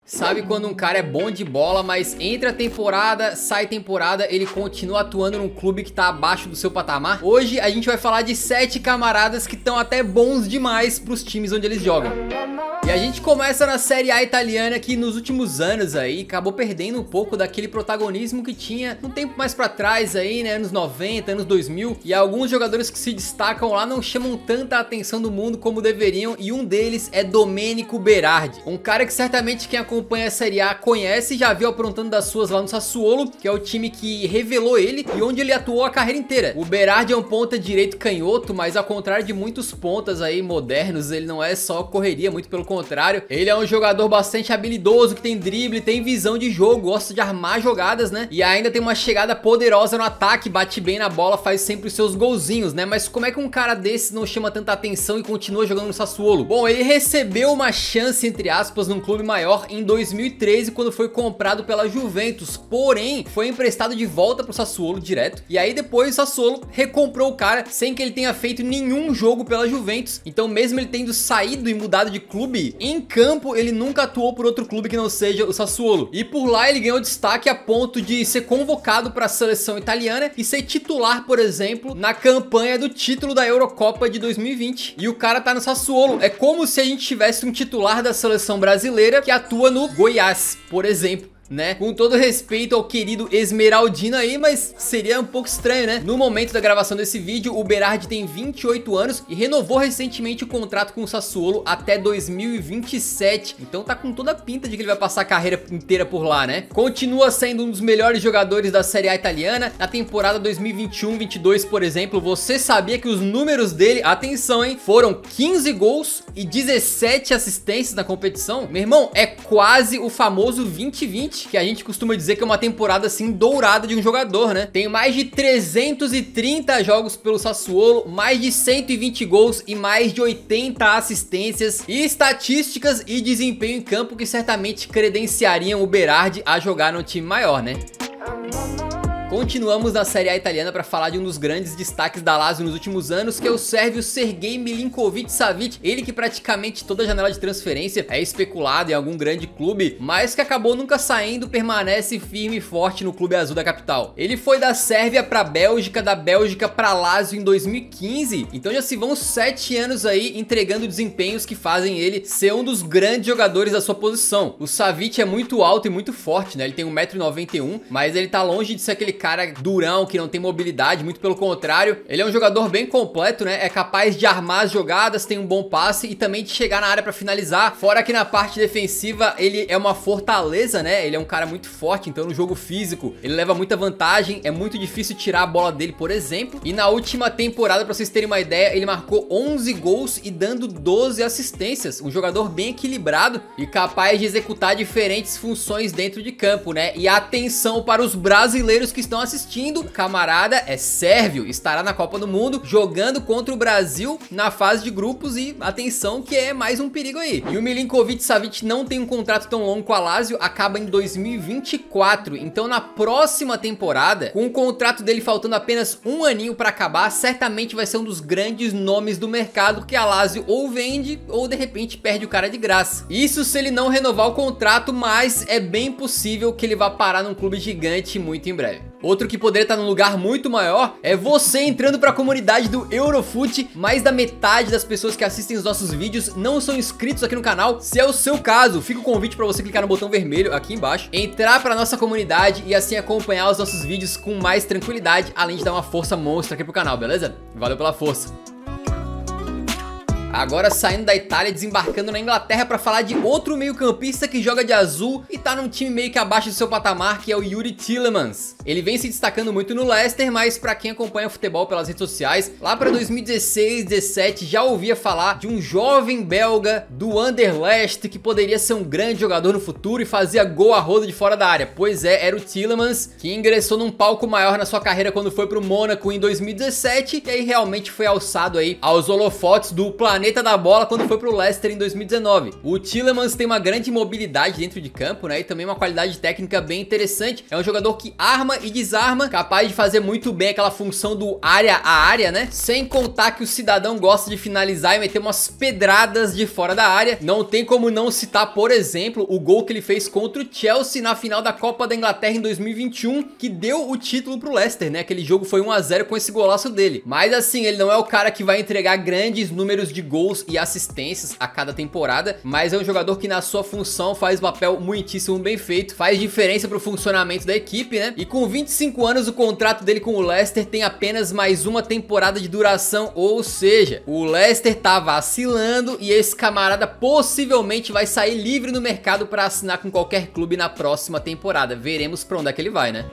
Sabe quando um cara é bom de bola, mas entra temporada, sai temporada, ele continua atuando num clube que tá abaixo do seu patamar? Hoje a gente vai falar de 7 camaradas que estão até bons demais pros times onde eles jogam. E a gente começa na Série A italiana, que nos últimos anos aí acabou perdendo um pouco daquele protagonismo que tinha um tempo mais pra trás aí, né, anos 90, anos 2000, e alguns jogadores que se destacam lá não chamam tanta atenção do mundo como deveriam, e um deles é Domenico Berardi, um cara que certamente quem acompanha a Série A conhece e já viu aprontando das suas lá no Sassuolo, que é o time que revelou ele e onde ele atuou a carreira inteira. O Berardi é um ponta direito canhoto, mas ao contrário de muitos pontas aí modernos, ele não é só correria, muito pelo contrário, ele é um jogador bastante habilidoso, que tem drible, tem visão de jogo, gosta de armar jogadas, né? E ainda tem uma chegada poderosa no ataque, bate bem na bola, faz sempre os seus golzinhos, né? Mas como é que um cara desse não chama tanta atenção e continua jogando no Sassuolo? Bom, ele recebeu uma chance, entre aspas, num clube maior em 2013, quando foi comprado pela Juventus, porém, foi emprestado de volta pro Sassuolo direto, e aí depois o Sassuolo recomprou o cara, sem que ele tenha feito nenhum jogo pela Juventus. Então mesmo ele tendo saído e mudado de clube, em campo ele nunca atuou por outro clube que não seja o Sassuolo, e por lá ele ganhou destaque a ponto de ser convocado para a seleção italiana e ser titular, por exemplo, na campanha do título da Eurocopa de 2020, e o cara tá no Sassuolo. É como se a gente tivesse um titular da seleção brasileira que atua no Goiás, por exemplo, né? Com todo respeito ao querido Esmeraldino aí, mas seria um pouco estranho, né? No momento da gravação desse vídeo, o Berardi tem 28 anos e renovou recentemente o contrato com o Sassuolo até 2027. Então tá com toda a pinta de que ele vai passar a carreira inteira por lá, né? Continua sendo um dos melhores jogadores da Série A italiana. Na temporada 2021-22, por exemplo, você sabia que os números dele, atenção, hein, foram 15 gols e 17 assistências na competição? Meu irmão, é quase o famoso 2020, que a gente costuma dizer que é uma temporada assim dourada de um jogador, né? Tem mais de 330 jogos pelo Sassuolo, mais de 120 gols e mais de 80 assistências, e estatísticas e desempenho em campo que certamente credenciariam o Berardi a jogar num time maior, né? Continuamos na Série A italiana para falar de um dos grandes destaques da Lazio nos últimos anos, que é o sérvio Sergej Milinkovic-Savic, ele que praticamente toda janela de transferência é especulado em algum grande clube, mas que acabou nunca saindo, permanece firme e forte no clube azul da capital. Ele foi da Sérvia para a Bélgica, da Bélgica para Lazio em 2015, então já se vão 7 anos aí entregando desempenhos que fazem ele ser um dos grandes jogadores da sua posição. O Savic é muito alto e muito forte, né? Ele tem 1,91 m, mas ele tá longe de ser aquele cara durão que não tem mobilidade, muito pelo contrário, ele é um jogador bem completo, né? É capaz de armar as jogadas, tem um bom passe e também de chegar na área pra finalizar. Fora que na parte defensiva ele é uma fortaleza, né? Ele é um cara muito forte, então no jogo físico ele leva muita vantagem, é muito difícil tirar a bola dele, por exemplo. E na última temporada, pra vocês terem uma ideia, ele marcou 11 gols e dando 12 assistências, um jogador bem equilibrado e capaz de executar diferentes funções dentro de campo, né? E atenção para os brasileiros que estão assistindo, o camarada é sérvio, estará na Copa do Mundo jogando contra o Brasil na fase de grupos, e atenção que é mais um perigo aí. E o Milinkovic-Savic não tem um contrato tão longo com a Lazio, acaba em 2024, então na próxima temporada, com o contrato dele faltando apenas um aninho para acabar, certamente vai ser um dos grandes nomes do mercado que a Lazio ou vende ou de repente perde o cara de graça. Isso se ele não renovar o contrato, mas é bem possível que ele vá parar num clube gigante muito em breve. Outro que poderia estar num lugar muito maior é você entrando para a comunidade do Eurofoot. Mais da metade das pessoas que assistem os nossos vídeos não são inscritos aqui no canal. Se é o seu caso, fica o convite para você clicar no botão vermelho aqui embaixo, entrar para nossa comunidade e assim acompanhar os nossos vídeos com mais tranquilidade, além de dar uma força monstra aqui pro canal, beleza? Valeu pela força! Agora saindo da Itália, desembarcando na Inglaterra para falar de outro meio-campista que joga de azul e tá num time meio que abaixo do seu patamar, que é o Youri Tielemans. Ele vem se destacando muito no Leicester, mas para quem acompanha o futebol pelas redes sociais, lá para 2016, 17 já ouvia falar de um jovem belga do Anderlecht que poderia ser um grande jogador no futuro e fazia gol a roda de fora da área. Pois é, era o Tielemans, que ingressou num palco maior na sua carreira quando foi pro Mônaco em 2017 e aí realmente foi alçado aí aos holofotes do planeta planeta da bola quando foi pro Leicester em 2019. O Tielemans tem uma grande mobilidade dentro de campo, né, e também uma qualidade técnica bem interessante. É um jogador que arma e desarma, capaz de fazer muito bem aquela função do área a área, né, sem contar que o cidadão gosta de finalizar e meter umas pedradas de fora da área. Não tem como não citar, por exemplo, o gol que ele fez contra o Chelsea na final da Copa da Inglaterra em 2021, que deu o título pro Leicester, né, aquele jogo foi 1 a 0 com esse golaço dele. Mas assim, ele não é o cara que vai entregar grandes números de gols e assistências a cada temporada, mas é um jogador que na sua função faz um papel muitíssimo bem feito, faz diferença pro funcionamento da equipe, né? E com 25 anos o contrato dele com o Leicester tem apenas mais uma temporada de duração, ou seja, o Leicester tá vacilando e esse camarada possivelmente vai sair livre no mercado para assinar com qualquer clube na próxima temporada. Veremos pra onde é que ele vai, né?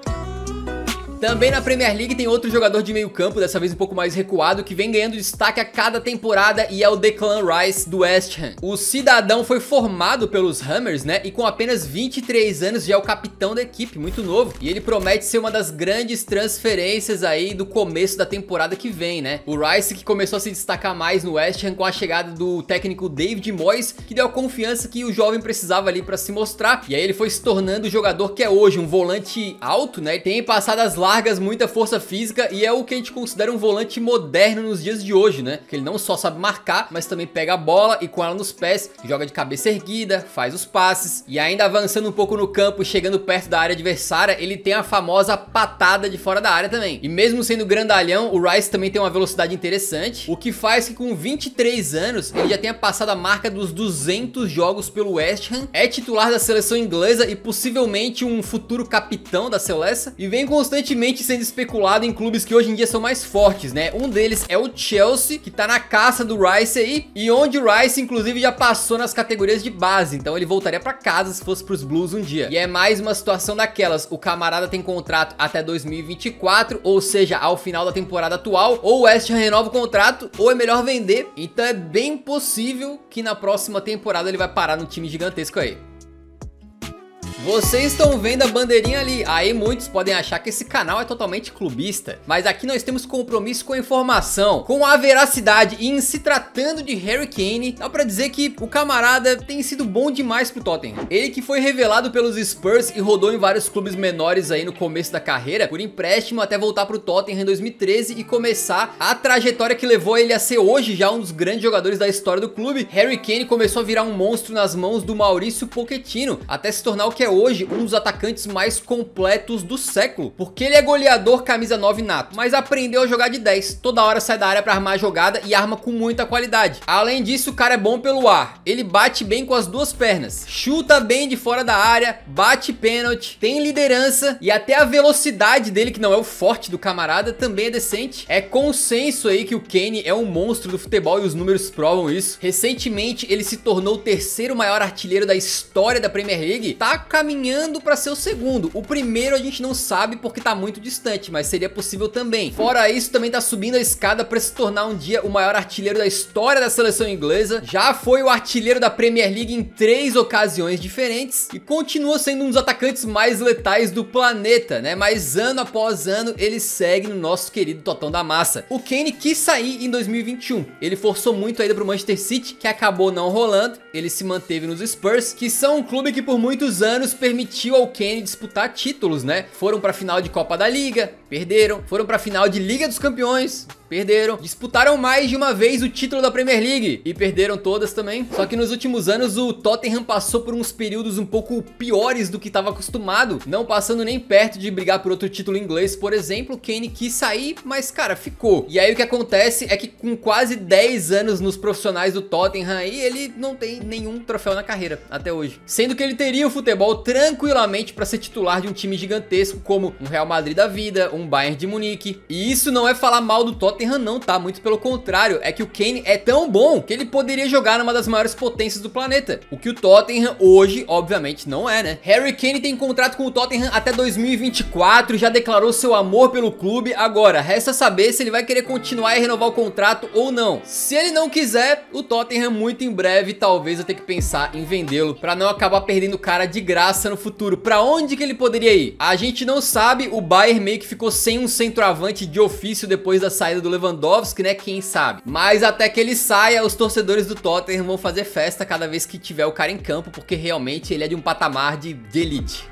Também na Premier League tem outro jogador de meio campo, dessa vez um pouco mais recuado, que vem ganhando destaque a cada temporada e é o Declan Rice do West Ham. O cidadão foi formado pelos Hammers, né, e com apenas 23 anos já é o capitão da equipe, muito novo. E ele promete ser uma das grandes transferências aí do começo da temporada que vem, né. O Rice que começou a se destacar mais no West Ham com a chegada do técnico David Moyes, que deu a confiança que o jovem precisava ali para se mostrar. E aí ele foi se tornando o jogador que é hoje, um volante alto, né, tem passado as largas, muita força física e é o que a gente considera um volante moderno nos dias de hoje, né? Que ele não só sabe marcar, mas também pega a bola e com ela nos pés, joga de cabeça erguida, faz os passes e ainda avançando um pouco no campo, chegando perto da área adversária, ele tem a famosa patada de fora da área também. E mesmo sendo grandalhão, o Rice também tem uma velocidade interessante, o que faz que com 23 anos ele já tenha passado a marca dos 200 jogos pelo West Ham, é titular da seleção inglesa e possivelmente um futuro capitão da seleção e vem constantemente sendo especulado em clubes que hoje em dia são mais fortes, né? Um deles é o Chelsea, que tá na caça do Rice aí, e onde o Rice inclusive já passou nas categorias de base, então ele voltaria pra casa se fosse pros Blues um dia. E é mais uma situação daquelas, o camarada tem contrato até 2024, ou seja, ao final da temporada atual, ou o West Ham renova o contrato, ou é melhor vender, então é bem possível que na próxima temporada ele vai parar num time gigantesco aí. Vocês estão vendo a bandeirinha ali, aí muitos podem achar que esse canal é totalmente clubista, mas aqui nós temos compromisso com a informação, com a veracidade, e em se tratando de Harry Kane, dá pra dizer que o camarada tem sido bom demais pro Tottenham. Ele que foi revelado pelos Spurs e rodou em vários clubes menores aí no começo da carreira, por empréstimo até voltar pro Tottenham em 2013 e começar a trajetória que levou ele a ser hoje já um dos grandes jogadores da história do clube. Harry Kane começou a virar um monstro nas mãos do Maurício Pochettino, até se tornar o que é hoje um dos atacantes mais completos do século, porque ele é goleador camisa 9 nato, mas aprendeu a jogar de 10, toda hora sai da área pra armar a jogada e arma com muita qualidade. Além disso, o cara é bom pelo ar, ele bate bem com as duas pernas, chuta bem de fora da área, bate pênalti, tem liderança e até a velocidade dele, que não é o forte do camarada, também é decente. É consenso aí que o Kane é um monstro do futebol e os números provam isso. Recentemente ele se tornou o terceiro maior artilheiro da história da Premier League, tá caminhando para ser o segundo. O primeiro a gente não sabe porque tá muito distante, mas seria possível também. Fora isso, também tá subindo a escada para se tornar um dia o maior artilheiro da história da seleção inglesa. Já foi o artilheiro da Premier League em 3 ocasiões diferentes e continua sendo um dos atacantes mais letais do planeta, né? Mas ano após ano ele segue no nosso querido Totão da Massa. O Kane quis sair em 2021. Ele forçou muito a ida pro Manchester City, que acabou não rolando. Ele se manteve nos Spurs, que são um clube que por muitos anos permitiu ao Kane disputar títulos, né? Foram pra final de Copa da Liga, perderam. Foram pra final de Liga dos Campeões, perderam. Disputaram mais de uma vez o título da Premier League e perderam todas também. Só que nos últimos anos o Tottenham passou por uns períodos um pouco piores do que estava acostumado, não passando nem perto de brigar por outro título inglês, por exemplo. Kane quis sair, mas cara, ficou. E aí o que acontece é que com quase 10 anos nos profissionais do Tottenham aí, ele não tem nenhum troféu na carreira até hoje. Sendo que ele teria o futebol tranquilamente para ser titular de um time gigantesco como um Real Madrid da vida, um Bayern de Munique. E isso não é falar mal do Tottenham não, tá? Muito pelo contrário, é que o Kane é tão bom que ele poderia jogar numa das maiores potências do planeta, o que o Tottenham hoje, obviamente, não é, né? Harry Kane tem contrato com o Tottenham até 2024, já declarou seu amor pelo clube, agora resta saber se ele vai querer continuar e renovar o contrato ou não. Se ele não quiser, o Tottenham muito em breve talvez eu tenha que pensar em vendê-lo, pra não acabar perdendo o cara de graça graça no futuro. Pra onde que ele poderia ir? A gente não sabe, o Bayern meio que ficou sem um centroavante de ofício depois da saída do Lewandowski, né? Quem sabe? Mas até que ele saia, os torcedores do Tottenham vão fazer festa cada vez que tiver o cara em campo, porque realmente ele é de um patamar de elite.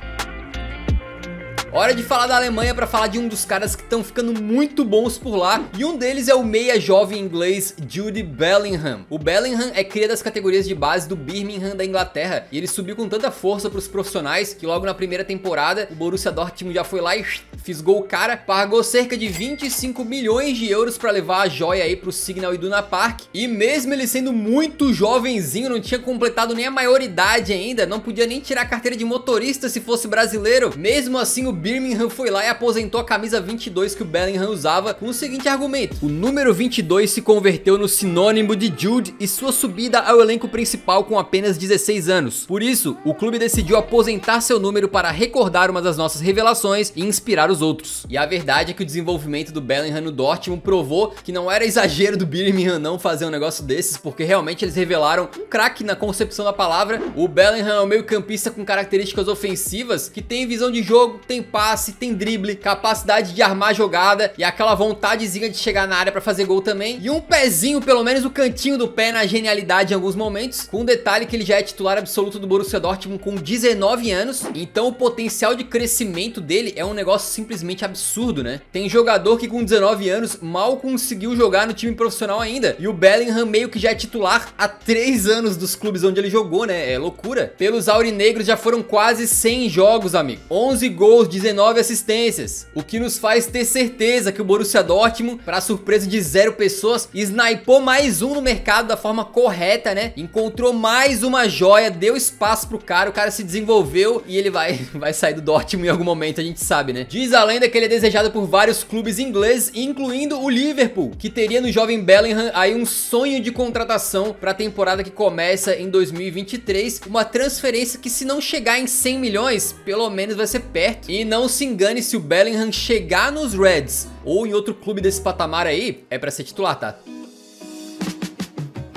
Hora de falar da Alemanha para falar de um dos caras que estão ficando muito bons por lá. E um deles é o meia jovem inglês Jude Bellingham. O Bellingham é cria das categorias de base do Birmingham da Inglaterra. E ele subiu com tanta força para os profissionais que logo na primeira temporada o Borussia Dortmund já foi lá e fisgou o cara. Pagou cerca de 25 milhões de euros para levar a joia aí pro Signal Iduna Park. E mesmo ele sendo muito jovenzinho, não tinha completado nem a maioridade ainda, não podia nem tirar a carteira de motorista se fosse brasileiro. Mesmo assim o Birmingham foi lá e aposentou a camisa 22 que o Bellingham usava com o seguinte argumento: o número 22 se converteu no sinônimo de Jude e sua subida ao elenco principal com apenas 16 anos. Por isso, o clube decidiu aposentar seu número para recordar uma das nossas revelações e inspirar os outros. E a verdade é que o desenvolvimento do Bellingham no Dortmund provou que não era exagero do Birmingham não fazer um negócio desses, porque realmente eles revelaram um craque na concepção da palavra. O Bellingham é um meio campista com características ofensivas, que tem visão de jogo, tem passe, tem drible, capacidade de armar jogada e aquela vontadezinha de chegar na área pra fazer gol também. E um pezinho, pelo menos o cantinho do pé, na genialidade em alguns momentos, com o detalhe que ele já é titular absoluto do Borussia Dortmund com 19 anos. Então o potencial de crescimento dele é um negócio simplesmente absurdo, né? Tem jogador que com 19 anos mal conseguiu jogar no time profissional ainda, e o Bellingham meio que já é titular há 3 anos dos clubes onde ele jogou, né? É loucura. Pelos aurinegros já foram quase 100 jogos, amigo. 11 gols, 19 assistências, o que nos faz ter certeza que o Borussia Dortmund, para surpresa de 0 pessoas, snipou mais um no mercado da forma correta, né? Encontrou mais uma joia, deu espaço pro cara, o cara se desenvolveu e ele vai sair do Dortmund em algum momento, a gente sabe, né? Diz a lenda que ele é desejado por vários clubes ingleses, incluindo o Liverpool, que teria no jovem Bellingham aí um sonho de contratação para a temporada que começa em 2023, uma transferência que, se não chegar em 100 milhões, pelo menos vai ser perto. E não se engane, se o Bellingham chegar nos Reds ou em outro clube desse patamar aí, é pra ser titular, tá?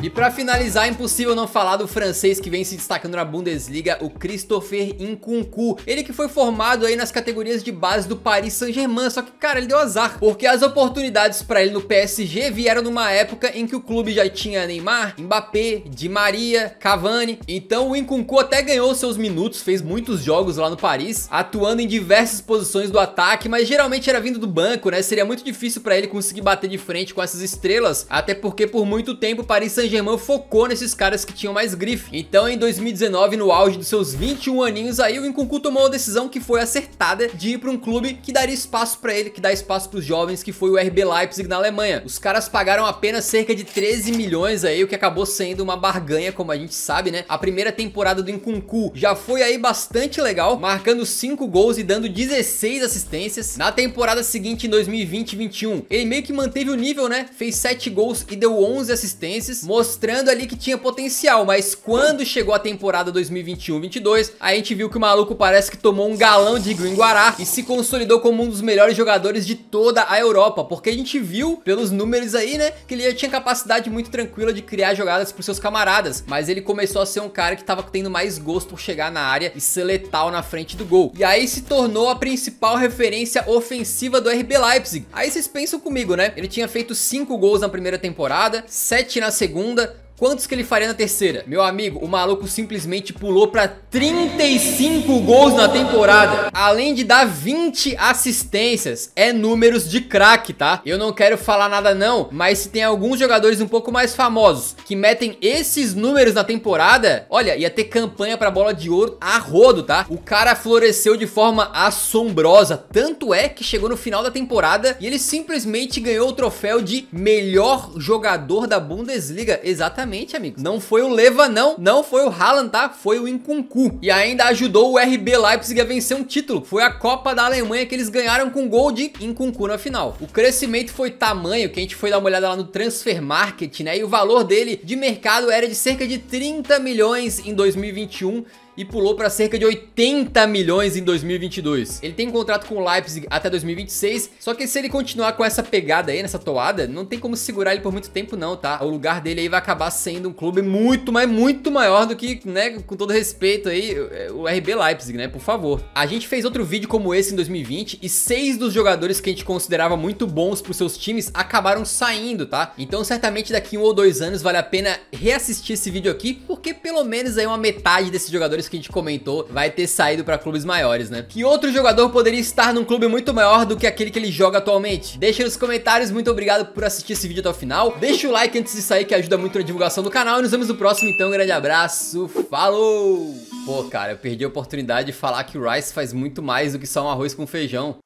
E pra finalizar, é impossível não falar do francês que vem se destacando na Bundesliga, o Christopher Nkunku. Ele que foi formado aí nas categorias de base do Paris Saint-Germain, só que, cara, ele deu azar, porque as oportunidades pra ele no PSG vieram numa época em que o clube já tinha Neymar, Mbappé, Di Maria, Cavani. Então o Nkunku até ganhou seus minutos, fez muitos jogos lá no Paris, atuando em diversas posições do ataque, mas geralmente era vindo do banco, né? Seria muito difícil pra ele conseguir bater de frente com essas estrelas, até porque por muito tempo o Paris Saint-Germain focou nesses caras que tinham mais grife. Então em 2019, no auge dos seus 21 aninhos aí, o Nkunku tomou a decisão que foi acertada de ir para um clube que daria espaço para ele, que dá espaço para os jovens, que foi o RB Leipzig na Alemanha. Os caras pagaram apenas cerca de 13 milhões aí, o que acabou sendo uma barganha, como a gente sabe, né? A primeira temporada do Nkunku já foi aí bastante legal, marcando 5 gols e dando 16 assistências. Na temporada seguinte, em 2020-21, ele meio que manteve o nível, né? Fez 7 gols e deu 11 assistências, mostrando ali que tinha potencial. Mas quando chegou a temporada 2021-22, a gente viu que o maluco parece que tomou um galão de Gringuará e se consolidou como um dos melhores jogadores de toda a Europa, porque a gente viu pelos números aí, né, que ele já tinha capacidade muito tranquila de criar jogadas pros seus camaradas, mas ele começou a ser um cara que tava tendo mais gosto por chegar na área e ser letal na frente do gol, e aí se tornou a principal referência ofensiva do RB Leipzig. Aí vocês pensam comigo, né, ele tinha feito 5 gols na primeira temporada, 7 na segunda. Quantos que ele faria na terceira? Meu amigo, o maluco simplesmente pulou pra 35 gols na temporada, além de dar 20 assistências. É números de craque, tá? Eu não quero falar nada não, mas se tem alguns jogadores um pouco mais famosos que metem esses números na temporada, olha, ia ter campanha pra bola de ouro a rodo, tá? O cara floresceu de forma assombrosa, tanto é que chegou no final da temporada e ele simplesmente ganhou o troféu de melhor jogador da Bundesliga. Exatamente, amigos. Não foi o Leva, não foi o Haaland, tá? Foi o Nkunku. E ainda ajudou o RB Leipzig a vencer um título. Foi a Copa da Alemanha que eles ganharam com gol de Nkunku na final. O crescimento foi tamanho que a gente foi dar uma olhada lá no Transfer Market, né? E o valor dele de mercado era de cerca de 30 milhões em 2021 e pulou para cerca de 80 milhões em 2022. Ele tem um contrato com o Leipzig até 2026, só que se ele continuar com essa pegada aí, nessa toada, não tem como segurar ele por muito tempo não, tá? O lugar dele aí vai acabar sendo um clube muito, mas muito maior do que, né, com todo respeito aí, o RB Leipzig, né, por favor. A gente fez outro vídeo como esse em 2020 e 6 dos jogadores que a gente considerava muito bons pros seus times acabaram saindo, tá? Então certamente daqui 1 ou 2 anos vale a pena reassistir esse vídeo aqui, porque pelo menos aí uma metade desses jogadores que a gente comentou vai ter saído pra clubes maiores, né? Que outro jogador poderia estar num clube muito maior do que aquele que ele joga atualmente? Deixa nos comentários, muito obrigado por assistir esse vídeo até o final. Deixa o like antes de sair que ajuda muito na divulgação do canal e nos vemos no próximo então, um grande abraço, falou! Pô, cara, eu perdi a oportunidade de falar que o Rice faz muito mais do que só um arroz com feijão.